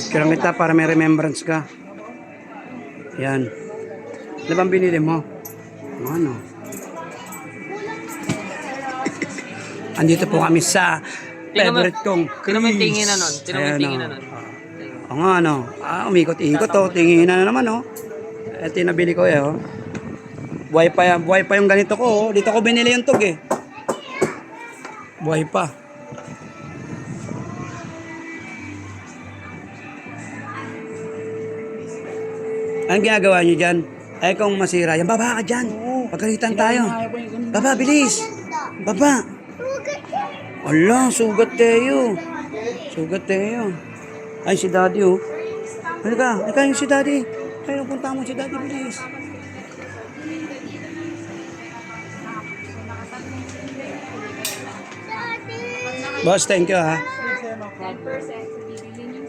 Picture kita para may remembrance ka. Yan. Ano bang binili mo? Ano? Andito po kami sa favorite kong Sino may tingin na nun? Sino may Ayan, tingin na oh. nun? O nga, ano? Umikot-ikot to. Tingin na naman, oh. Ito yung nabili ko, eh, oh. Buhay pa yung ganito ko, oh. Dito ko binili yung tug, eh. Buhay pa. Anong ginagawa nyo dyan? Ay, kung masira yan, baba ka dyan. Pagkalitan tayo. Baba, bilis. Baba. Ala, sugat tayo. Sugat tayo. Ay, si daddy, oh. Halika yung si daddy. Kaya punta mo si daddy, bilis. Boss, thank you, ha. 10% sa bibili niyo